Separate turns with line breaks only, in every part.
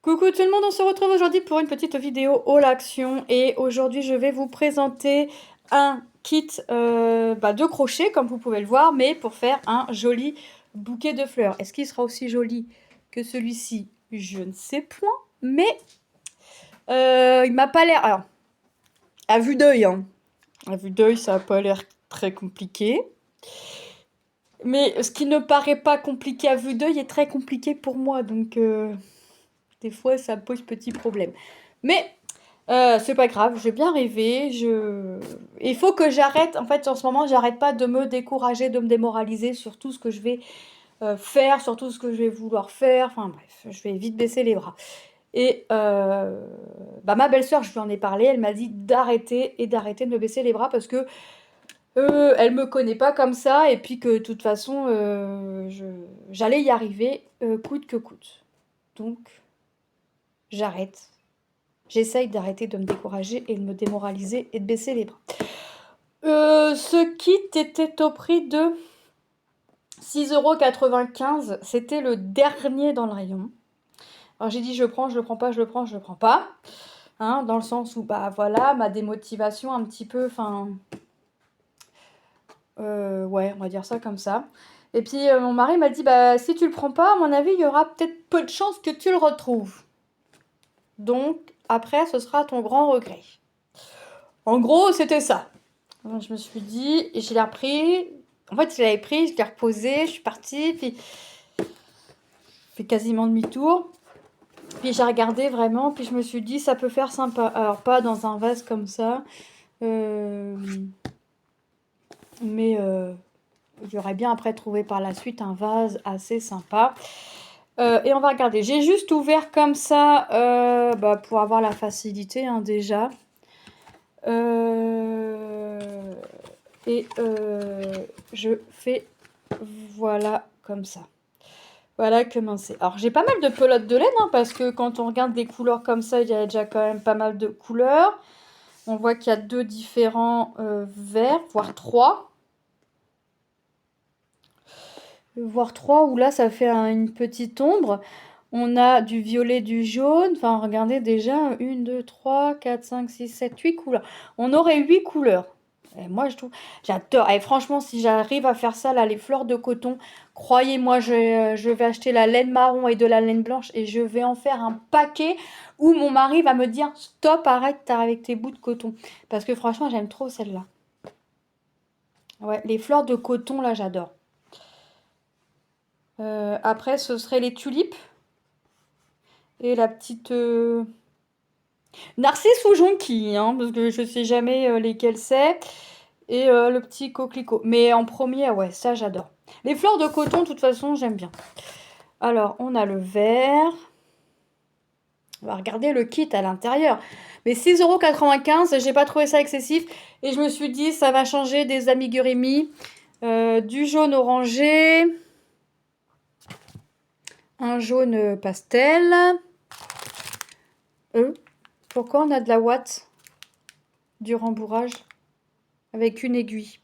Coucou tout le monde, on se retrouve aujourd'hui pour une petite vidéo haul action et aujourd'hui je vais vous présenter un kit de crochet comme vous pouvez le voir, mais pour faire un joli bouquet de fleurs. Est-ce qu'il sera aussi joli que celui-ci? Je ne sais point, mais il m'a pas l'air... Alors, à vue d'œil, hein. À vue d'œil ça n'a pas l'air très compliqué. Mais ce qui ne paraît pas compliqué à vue d'œil est très compliqué pour moi, donc des fois ça pose petit problème. Mais c'est pas grave, j'ai bien rêvé. Il faut que j'arrête. En fait, en ce moment, j'arrête pas de me décourager, de me démoraliser sur tout ce que je vais faire, sur tout ce que je vais vouloir faire. Enfin bref, je vais vite baisser les bras. Et ma belle-sœur, je lui en ai parlé, elle m'a dit d'arrêter et d'arrêter de me baisser les bras parce que elle me connaît pas comme ça et puis que de toute façon, j'allais y arriver coûte que coûte. Donc, j'arrête. J'essaye d'arrêter de me décourager et de me démoraliser et de baisser les bras. Ce kit était au prix de 6,95 €. C'était le dernier dans le rayon. Alors j'ai dit je prends, je le prends pas, je le prends, je le prends pas. Hein, dans le sens où, bah voilà, ma démotivation un petit peu, enfin... ouais, on va dire ça comme ça. Et puis mon mari m'a dit, bah si tu le prends pas, à mon avis, il y aura peut-être peu de chances que tu le retrouves. Donc, après, ce sera ton grand regret. En gros, c'était ça. Donc, je me suis dit, et je l'ai repris. En fait, je l'avais pris, je l'ai reposé, je suis partie, puis je fais quasiment demi-tour. Puis j'ai regardé vraiment, puis je me suis dit, ça peut faire sympa. Alors, pas dans un vase comme ça, mais j'aurais bien après trouvé par la suite un vase assez sympa. Et on va regarder. J'ai juste ouvert comme ça pour avoir la facilité hein, déjà. Je fais voilà comme ça. Voilà comment c'est. Alors j'ai pas mal de pelotes de laine hein, parce que quand on regarde des couleurs comme ça, il y a déjà quand même pas mal de couleurs. On voit qu'il y a deux différents verts, voire trois. Voire trois, où là ça fait une petite ombre. On a du violet, du jaune. Enfin, regardez déjà, 1, 2, 3, 4, 5, 6, 7, 8 couleurs. On aurait 8 couleurs. Et moi, je trouve, j'adore. Et franchement, si j'arrive à faire ça, là, les fleurs de coton, croyez-moi, je vais acheter la laine marron et de la laine blanche et je vais en faire un paquet où mon mari va me dire, stop, arrête avec tes bouts de coton. Parce que franchement, j'aime trop celle-là. Ouais, les fleurs de coton, là, j'adore. Après, ce serait les tulipes. Et la petite narcisse ou jonquille, hein, parce que je sais jamais lesquels c'est. Et le petit coquelicot. Mais en premier, ouais, ça j'adore. Les fleurs de coton, de toute façon, j'aime bien. Alors, on a le vert. On va regarder le kit à l'intérieur. Mais 6,95 €, j'ai pas trouvé ça excessif. Et je me suis dit, ça va changer des amigurumis. Du jaune orangé. Un jaune pastel. Pourquoi on a de la ouate du rembourrage avec une aiguille?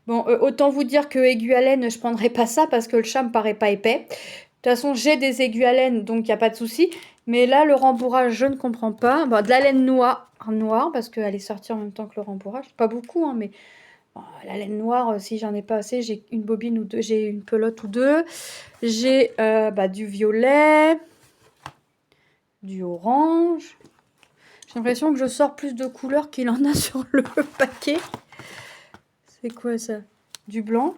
Bon, autant vous dire que aiguille à laine, je prendrai pas ça parce que le chat me paraît pas épais. De toute façon, j'ai des aiguilles à laine, donc il n'y a pas de souci. Mais là, le rembourrage, je ne comprends pas. Bon, de la laine noire parce qu'elle est sortie en même temps que le rembourrage. Pas beaucoup, hein, mais bon, la laine noire, si j'en ai pas assez, j'ai une bobine ou deux, j'ai une pelote ou deux. J'ai du violet, du orange. J'ai l'impression que je sors plus de couleurs qu'il en a sur le paquet. C'est quoi ça? Du blanc.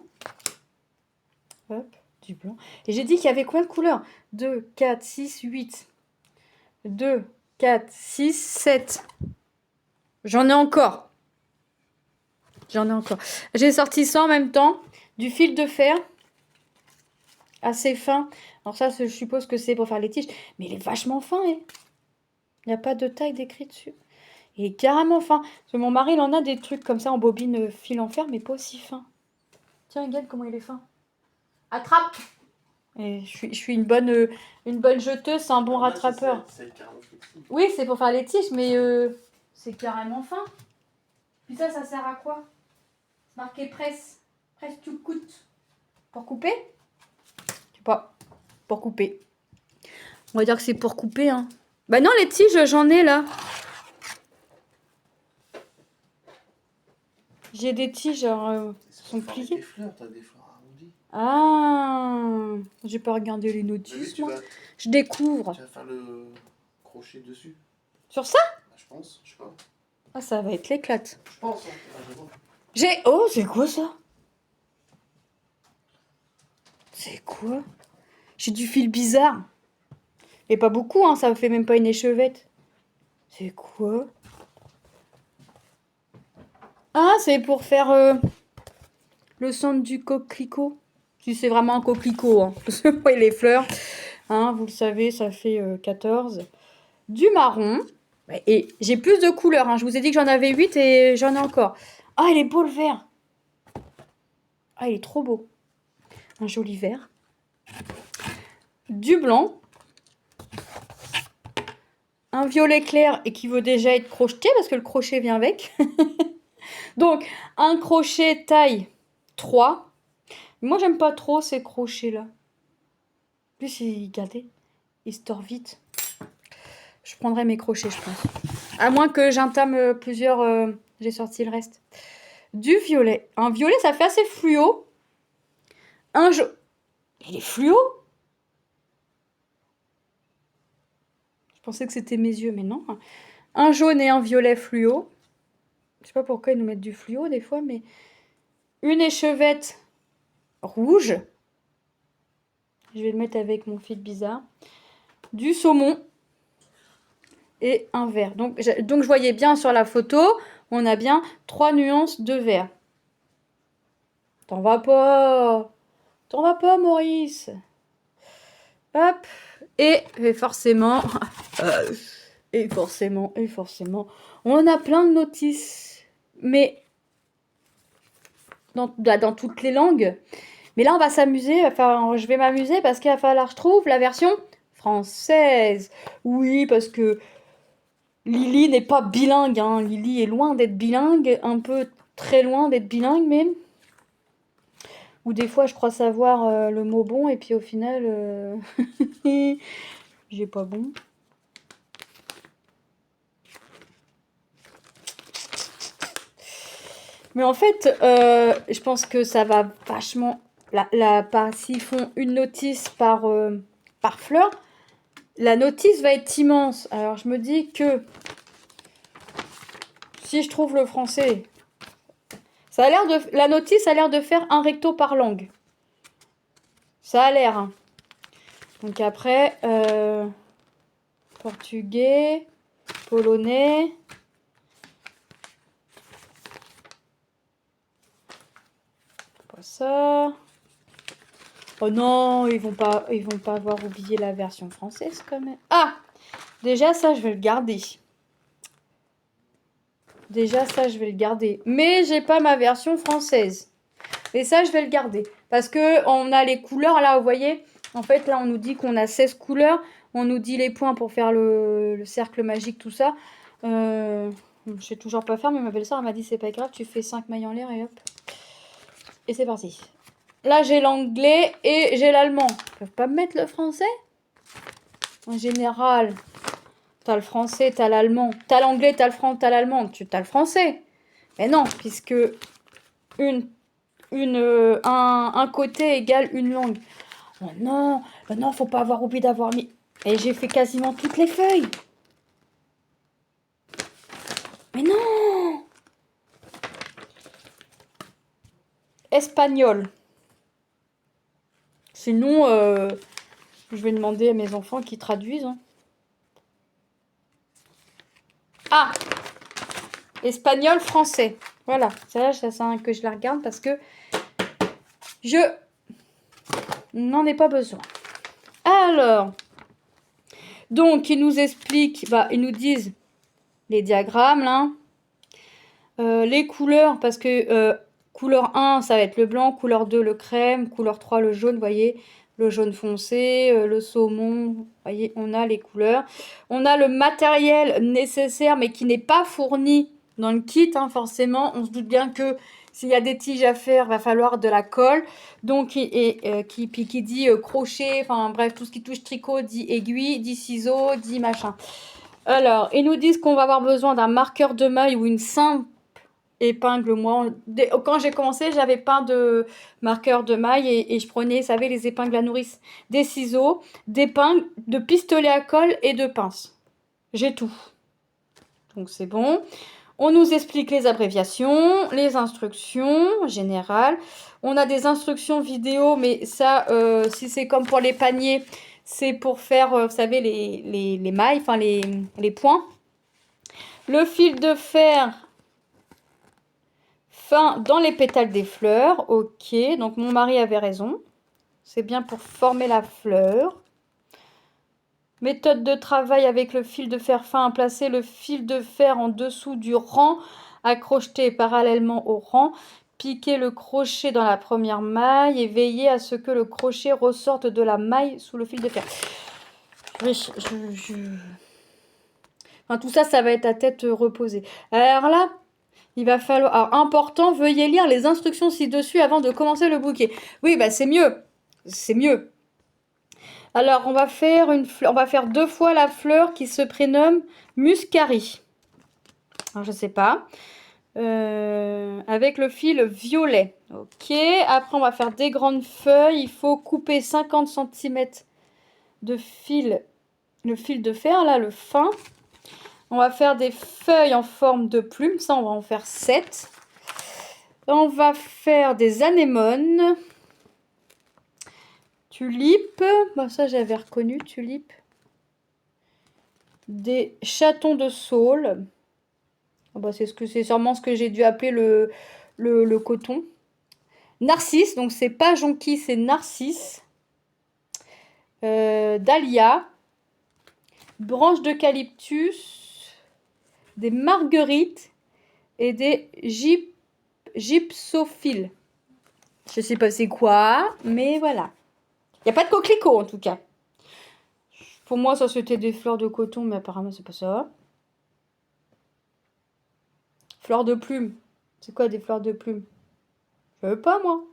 Hop, du blanc. Et j'ai dit qu'il y avait combien de couleurs? 2, 4, 6, 8. 2, 4, 6, 7. J'en ai encore. J'en ai encore. J'ai sorti ça en même temps. Du fil de fer. Assez fin. Alors ça, je suppose que c'est pour faire les tiges. Mais il est vachement fin, hein. Il n'y a pas de taille décrit dessus. Il est carrément fin. Parce que mon mari, il en a des trucs comme ça en bobine fil en fer, mais pas aussi fin. Tiens, regarde comment il est fin. Attrape! Et je suis une bonne jeteuse, c'est un bon rattrapeur. Oui, c'est pour faire les tiges, mais c'est carrément fin. Puis ça sert à quoi? C'est marqué presse. Presse tout coûte. Pour couper? Je sais pas. Pour couper. On va dire que c'est pour couper, hein. Bah non, les tiges, j'en ai là. J'ai des tiges, genre, sont pliées.
Des fleurs, t'as des fleurs arrondies.
Ah, j'ai pas regardé les notices, moi. Je découvre.
Tu vas faire le crochet dessus.
Sur ça?
Bah, je pense, je sais pas.
Ah, ça va être l'éclate.
Je pense, hein. Ah, je vois.
J'ai... Oh, c'est quoi ça? C'est quoi? J'ai du fil bizarre. Et pas beaucoup, hein, ça me fait même pas une échevette. C'est quoi? Ah, c'est pour faire le centre du coquelicot. Si c'est vraiment un coquelicot, hein. Parce que moi, les fleurs, hein, vous le savez, ça fait 14. Du marron. Et j'ai plus de couleurs, hein. Je vous ai dit que j'en avais 8 et j'en ai encore. Ah, il est beau le vert. Ah, il est trop beau. Un joli vert. Du blanc. Un violet clair et qui veut déjà être crocheté parce que le crochet vient avec. Donc, un crochet taille 3. Moi, j'aime pas trop ces crochets-là. En plus, regardez, ils se tordent vite. Je prendrai mes crochets, je pense. À moins que j'entame plusieurs... j'ai sorti le reste. Du violet. Un violet, ça fait assez fluo. Un jaune. Il est fluo? Je pensais que c'était mes yeux, mais non. Un jaune et un violet fluo. Je sais pas pourquoi ils nous mettent du fluo des fois, mais... Une échevette rouge. Je vais le mettre avec mon fil bizarre. Du saumon. Et un vert. Donc je voyais bien sur la photo, on a bien 3 nuances de vert. T'en vas pas. T'en vas pas, Maurice. Hop. Et forcément... et forcément, on a plein de notices. Mais... Dans toutes les langues. Mais là, on va s'amuser. Enfin, je vais m'amuser parce qu'il va falloir que je trouve la version française. Oui, parce que Lily n'est pas bilingue. Hein. Lily est loin d'être bilingue. Un peu très loin d'être bilingue, même. Ou des fois, je crois savoir le mot bon. Et puis au final, j'ai pas bon. Mais en fait, je pense que ça va vachement... S'ils font une notice par fleur, la notice va être immense. Alors, je me dis que si je trouve le français, ça a l'air de... La notice a l'air de faire un recto par langue. Ça a l'air. Hein. Donc après, portugais, polonais... Pas ça... Oh non, ils vont pas avoir oublié la version française quand même. Ah, déjà ça, je vais le garder. Mais j'ai pas ma version française. Et ça, je vais le garder. Parce que on a les couleurs là, vous voyez. En fait, là, on nous dit qu'on a 16 couleurs. On nous dit les points pour faire le cercle magique, tout ça. Je sais toujours pas faire, mais ma belle-sœur m'a dit c'est pas grave, tu fais 5 mailles en l'air et hop. Et c'est parti. Là, j'ai l'anglais et j'ai l'allemand. Ils peuvent pas me mettre le français? En général, t'as le français, t'as l'allemand. T'as l'anglais, t'as l'allemand. T'as le français. Mais non, puisque un côté égale une langue. Oh non, non, faut pas avoir oublié d'avoir mis... Et j'ai fait quasiment toutes les feuilles. Mais non! Espagnol. Sinon, je vais demander à mes enfants qui traduisent. Hein. Ah! Espagnol, français. Voilà. Ça, c'est que je la regarde parce que je n'en ai pas besoin. Alors, donc, ils nous expliquent, ils nous disent les diagrammes, là. Les couleurs, parce que couleur 1, ça va être le blanc, couleur 2, le crème, couleur 3, le jaune, vous voyez, le jaune foncé, le saumon, vous voyez, on a les couleurs. On a le matériel nécessaire, mais qui n'est pas fourni dans le kit, hein, forcément. On se doute bien que s'il y a des tiges à faire, va falloir de la colle. Donc, qui dit crochet, enfin bref, tout ce qui touche tricot dit aiguille, dit ciseaux, dit machin. Alors, ils nous disent qu'on va avoir besoin d'un marqueur de maille ou une simple épingle. Moi, quand j'ai commencé, j'avais pas de marqueur de maille et je prenais, vous savez, les épingles à nourrice, des ciseaux, d'épingles, de pistolets à colle et de pinces. J'ai tout. Donc c'est bon. On nous explique les abréviations, les instructions générales. On a des instructions vidéo, mais ça, si c'est comme pour les paniers, c'est pour faire, vous savez, les mailles, enfin les points. Le fil de fer fin dans les pétales des fleurs. Ok, donc mon mari avait raison. C'est bien pour former la fleur. Méthode de travail avec le fil de fer fin. Placer le fil de fer en dessous du rang à crocheter parallèlement au rang. Piquer le crochet dans la première maille et veiller à ce que le crochet ressorte de la maille sous le fil de fer. Oui, Enfin, tout ça, ça va être à tête reposée. Alors là, il va falloir... Alors, important, veuillez lire les instructions ci-dessus avant de commencer le bouquet. Oui, bah c'est mieux. C'est mieux. Alors, on va faire deux fois la fleur qui se prénomme Muscari. Alors, je sais pas. Avec le fil violet. Ok. Après, on va faire des grandes feuilles. Il faut couper 50 cm de fil. Le fil de fer, là, le fin. On va faire des feuilles en forme de plume. Ça, on va en faire 7. On va faire des anémones. Tulipes. Bon, ça, j'avais reconnu, tulipes. Des chatons de saule. Oh, bah, c'est sûrement ce que j'ai dû appeler le coton. Narcisse, donc c'est pas jonquille, c'est narcisse. Dahlia. Branches d'eucalyptus. Des marguerites. Et des gypsophiles. Je sais pas c'est quoi, mais voilà. Il n'y a pas de coquelicot en tout cas. Pour moi, ça c'était des fleurs de coton, mais apparemment c'est pas ça. Fleurs de plume. C'est quoi des fleurs de plume? Je veux pas moi.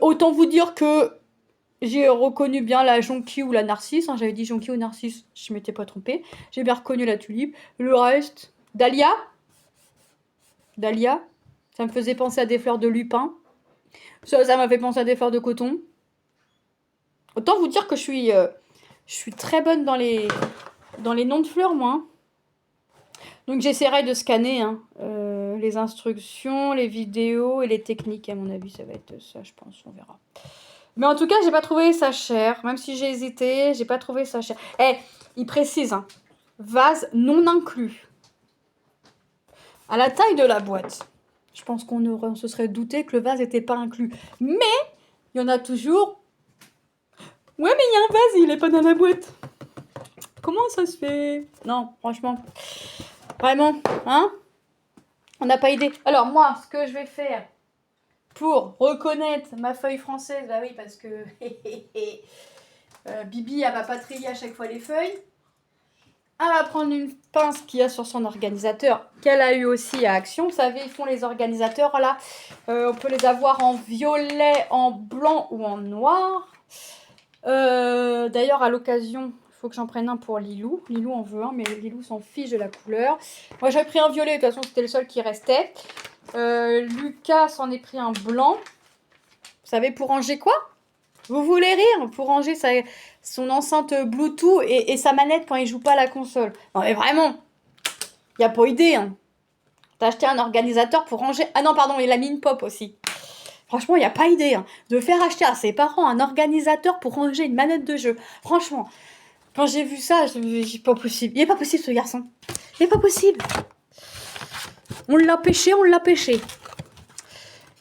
Autant vous dire que j'ai reconnu bien la jonquille ou la narcisse. Hein, j'avais dit jonquille ou narcisse, je m'étais pas trompée. J'ai bien reconnu la tulipe. Le reste, dahlia. Dahlia. Ça me faisait penser à des fleurs de lupin. Ça m'a fait penser à des fleurs de coton. Autant vous dire que je suis très bonne dans les noms de fleurs, moi. Hein. Donc j'essaierai de scanner les instructions, les vidéos et les techniques. À mon avis, ça va être ça, je pense. On verra. Mais en tout cas, j'ai pas trouvé ça cher. Même si j'ai hésité, j'ai pas trouvé ça cher. Il précise, hein, vase non inclus. À la taille de la boîte. Je pense qu'on se serait douté que le vase n'était pas inclus. Mais, il y en a toujours... Ouais, mais il y a un vase, il est pas dans la boîte. Comment ça se fait? Non, franchement. Vraiment, hein? On n'a pas idée. Alors, moi, ce que je vais faire pour reconnaître ma feuille française, bah oui, parce que Bibi, elle va pas trier à chaque fois les feuilles. Elle va prendre une pince qu'il y a sur son organisateur, qu'elle a eu aussi à Action. Vous savez, ils font les organisateurs, là. On peut les avoir en violet, en blanc ou en noir. D'ailleurs, à l'occasion, il faut que j'en prenne un pour Lilou. Lilou en veut un, mais Lilou s'en fiche de la couleur. Moi, j'avais pris un violet, de toute façon, c'était le seul qui restait. Lucas s'en est pris un blanc. Vous savez, pour ranger quoi? Vous voulez rire? Pour ranger son enceinte Bluetooth et sa manette quand il joue pas à la console. Non, mais vraiment, il n'y a pas idée. Hein. T'as acheté un organisateur pour ranger... Ah non, pardon, il a mis une pop aussi. Franchement, il n'y a pas idée de faire acheter à ses parents un organisateur pour ranger une manette de jeu. Franchement, quand j'ai vu ça, j'ai pas possible. Il n'est pas possible, ce garçon. Il n'est pas possible. On l'a pêché, on l'a pêché.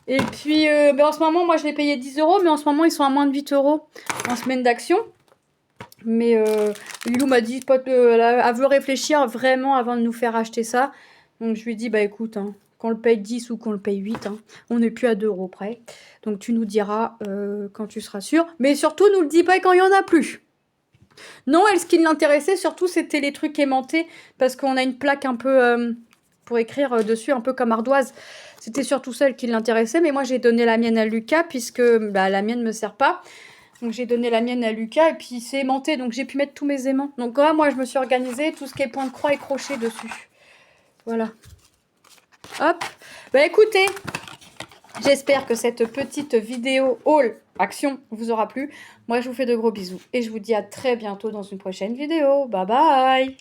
Et puis, en ce moment, moi, je l'ai payé 10 €, mais en ce moment, ils sont à moins de 8 € en semaine d'action. Mais Lilou m'a dit, elle veut réfléchir vraiment avant de nous faire acheter ça. Donc, je lui ai dit, bah écoute, hein, qu'on le paye 10 ou qu'on le paye 8, hein, on n'est plus à 2 € près. Donc, tu nous diras quand tu seras sûr. Mais surtout, nous le dis pas quand il n'y en a plus. Non, elle, ce qui l'intéressait surtout, c'était les trucs aimantés. Parce qu'on a une plaque un peu... pour écrire dessus, un peu comme ardoise. C'était surtout celle qui l'intéressait, mais moi j'ai donné la mienne à Lucas puisque bah, la mienne ne me sert pas. Donc j'ai donné la mienne à Lucas et puis c'est aimanté, donc j'ai pu mettre tous mes aimants. Donc là, moi je me suis organisée, tout ce qui est point de croix et crochet dessus. Voilà. Hop. Bah écoutez, j'espère que cette petite vidéo haul action vous aura plu. Moi je vous fais de gros bisous et je vous dis à très bientôt dans une prochaine vidéo. Bye bye.